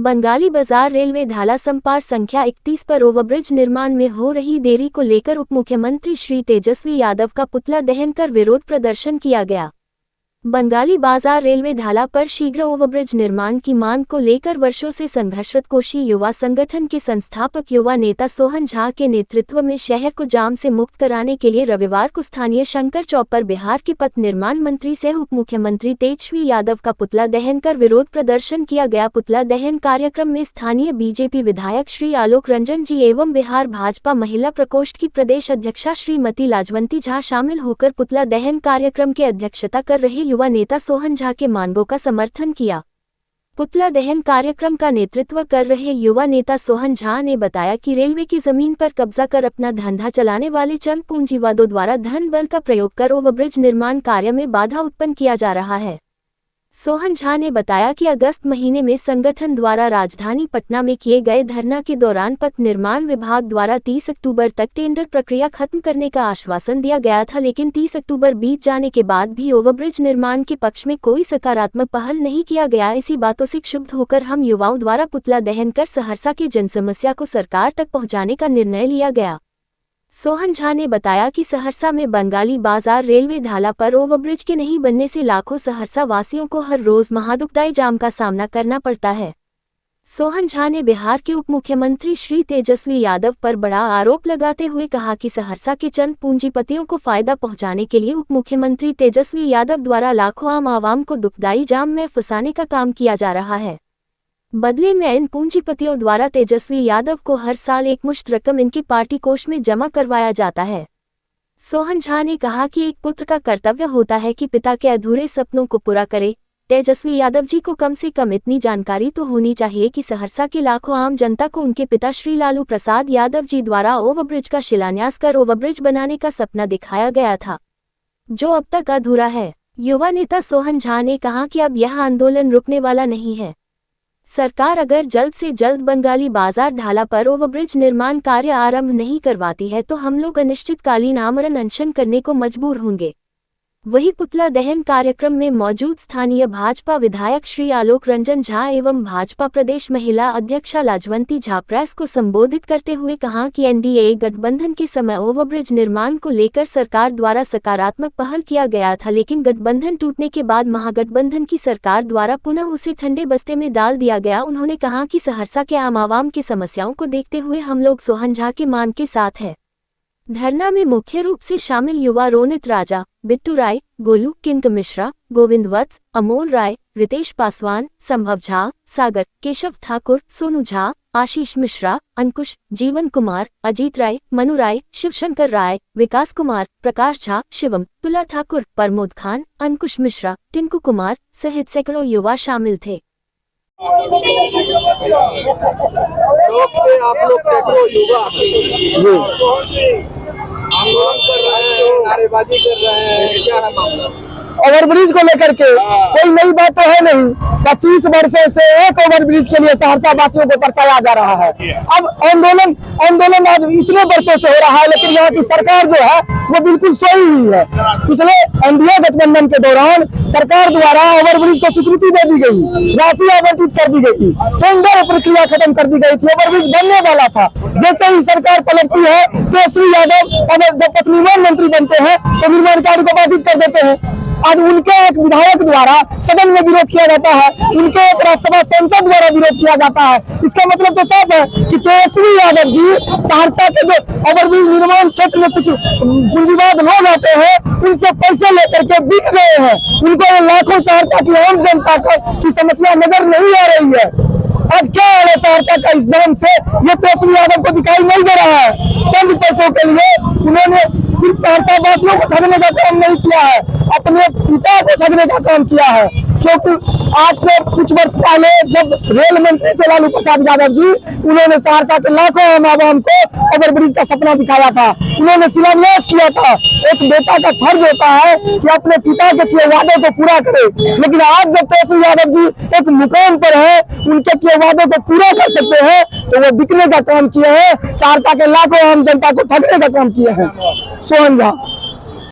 बंगाली बाजार रेलवे ढाला संपार संख्या 31 पर ओवरब्रिज निर्माण में हो रही देरी को लेकर उप मुख्यमंत्री श्री तेजस्वी यादव का पुतला दहन कर विरोध प्रदर्शन किया गया। बंगाली बाजार रेलवे ढाला पर शीघ्र ओवरब्रिज निर्माण की मांग को लेकर वर्षों से संघर्षरत कोशी युवा संगठन के संस्थापक युवा नेता सोहन झा के नेतृत्व में शहर को जाम से मुक्त कराने के लिए रविवार को स्थानीय शंकर चौक पर बिहार के पथ निर्माण मंत्री सह उप मुख्यमंत्री तेजस्वी यादव का पुतला दहन कर विरोध प्रदर्शन किया गया। पुतला दहन कार्यक्रम में स्थानीय बीजेपी विधायक श्री आलोक रंजन जी एवं बिहार भाजपा महिला प्रकोष्ठ की प्रदेश अध्यक्षा श्रीमती लाजवंती झा शामिल होकर पुतला दहन कार्यक्रम की अध्यक्षता कर रहे युवा नेता सोहन झा के मांगों का समर्थन किया। पुतला दहन कार्यक्रम का नेतृत्व कर रहे युवा नेता सोहन झा ने बताया कि रेलवे की जमीन पर कब्जा कर अपना धंधा चलाने वाले चंद पूंजीवादों द्वारा धन बल का प्रयोग कर ओवरब्रिज निर्माण कार्य में बाधा उत्पन्न किया जा रहा है। सोहन झा ने बताया कि अगस्त महीने में संगठन द्वारा राजधानी पटना में किए गए धरना के दौरान पथ निर्माण विभाग द्वारा 30 अक्टूबर तक टेंडर प्रक्रिया खत्म करने का आश्वासन दिया गया था, लेकिन 30 अक्टूबर बीत जाने के बाद भी ओवरब्रिज निर्माण के पक्ष में कोई सकारात्मक पहल नहीं किया गया। इसी बातों से क्षुब्ध होकर हम युवाओं द्वारा पुतला दहन कर सहरसा की जनसमस्या को सरकार तक पहुँचाने का निर्णय लिया गया। सोहन झा ने बताया कि सहरसा में बंगाली बाजार रेलवे ढाला पर ओवरब्रिज के नहीं बनने से लाखों सहरसा वासियों को हर रोज महादुखदायी जाम का सामना करना पड़ता है। सोहन झा ने बिहार के उप मुख्यमंत्री श्री तेजस्वी यादव पर बड़ा आरोप लगाते हुए कहा कि सहरसा के चंद पूंजीपतियों को फायदा पहुंचाने के लिए उप मुख्यमंत्री तेजस्वी यादव द्वारा लाखों आम आवाम को दुखदायी जाम में फंसाने का काम किया जा रहा है। बदले में इन पूंजीपतियों द्वारा तेजस्वी यादव को हर साल एकमुश्त रकम इनकी पार्टी कोष में जमा करवाया जाता है। सोहन झा ने कहा कि एक पुत्र का कर्तव्य होता है कि पिता के अधूरे सपनों को पूरा करे। तेजस्वी यादव जी को कम से कम इतनी जानकारी तो होनी चाहिए कि सहरसा के लाखों आम जनता को उनके पिता श्री लालू प्रसाद यादव जी द्वारा ओवरब्रिज का शिलान्यास कर ओवरब्रिज बनाने का सपना दिखाया गया था, जो अब तक अधूरा है। युवा नेता सोहन झा ने कहा कि अब यह आंदोलन रुकने वाला नहीं है। सरकार अगर जल्द से जल्द बंगाली बाजार ढाला पर ओवरब्रिज निर्माण कार्य आरंभ नहीं करवाती है तो हम लोग अनिश्चितकालीन आमरण अनशन करने को मजबूर होंगे। वहीं पुतला दहन कार्यक्रम में मौजूद स्थानीय भाजपा विधायक श्री आलोक रंजन झा एवं भाजपा प्रदेश महिला अध्यक्षा लाजवंती झा प्रेस को संबोधित करते हुए कहा कि एनडीए गठबंधन के समय ओवरब्रिज निर्माण को लेकर सरकार द्वारा सकारात्मक पहल किया गया था, लेकिन गठबंधन टूटने के बाद महागठबंधन की सरकार द्वारा पुनः उसे ठंडे बस्ते में डाल दिया गया। उन्होंने कहा कि सहरसा के आम आवाम की समस्याओं को देखते हुए हम लोग सोहन झा के मांग के साथ है। धरना में मुख्य रूप से शामिल युवा रोनित राजा, बिट्टू राय, गोलू किंक मिश्रा, गोविंद वत्स, अमोल राय, रितेश पासवान, संभव झा, सागर, केशव ठाकुर, सोनू झा, आशीष मिश्रा, अंकुश, जीवन कुमार, अजीत राय, मनु राय, शिवशंकर राय, विकास कुमार, प्रकाश झा, शिवम, तुला ठाकुर, प्रमोद खान, अंकुश मिश्रा, टिंकू कुमार सहित सैकड़ों युवा शामिल थे। चौक पे आप लोग सैकड़ों युवा आंदोलन कर रहे हैं, नारेबाजी कर रहे हैं, क्या है मामला? ओवरब्रिज को लेकर के कोई नई बात तो है नहीं। 25 वर्षों से एक ओवरब्रिज के लिए सहरसा वासियों को परताया जा रहा है। अब आंदोलन आज इतने वर्षों से हो रहा है, लेकिन यहाँ की सरकार जो है वो बिल्कुल सोई हुई है। पिछले एनडीए गठबंधन के दौरान सरकार द्वारा ओवरब्रिज को स्वीकृति दे दी गई, राशि आवंटित कर दी गई, टेंडर प्रक्रिया खत्म कर दी गई थी, ओवरब्रिज बनने वाला था। जैसे ही सरकार पलटती है, तेजस्वी यादव जब पथ निर्माण मंत्री बनते हैं तो निर्माण कार्य को बाधित कर देते हैं। आज उनके एक विधायक द्वारा सदन में विरोध किया जाता है, उनके एक राज्यसभा सांसद द्वारा विरोध किया जाता है। इसका मतलब तो साफ है कि तेजस्वी यादव जी सहरसा के जो ओवरब्रिज निर्माण क्षेत्र में कुछ पूंजीवाद लोग आते हैं, उनसे पैसे लेकर के बिक गए हैं। उनको लाखों सहरसा की आम जनता की समस्या नजर नहीं आ रही है। आज क्या है सहरसा का इस जन्म से ये तेजस्वी यादव को दिखाई नहीं दे रहा है। चंद पैसों के लिए उन्होंने सिर्फ सहरसा वासियों को ठगने का काम नहीं किया है, अपने पिता को ठगने का काम किया है। क्योंकि आज से कुछ वर्ष पहले जब रेल मंत्री थे लालू प्रसाद यादव जी, उन्होंने सहरसा के लाखों आम आवाम को ओवरब्रिज का सपना दिखाया था, उन्होंने शिलान्यास किया था। एक बेटा का फर्ज होता है कि अपने पिता के किए वादे को पूरा करे, लेकिन आज जब तेजस्वी यादव जी एक मुकाम पर है, उनके किए वादे को पूरा कर सकते हैं तो वो बिकने का काम किए हैं, सहरसा के लाखों आम जनता को ठगने का काम किए हैं। सोहन झा।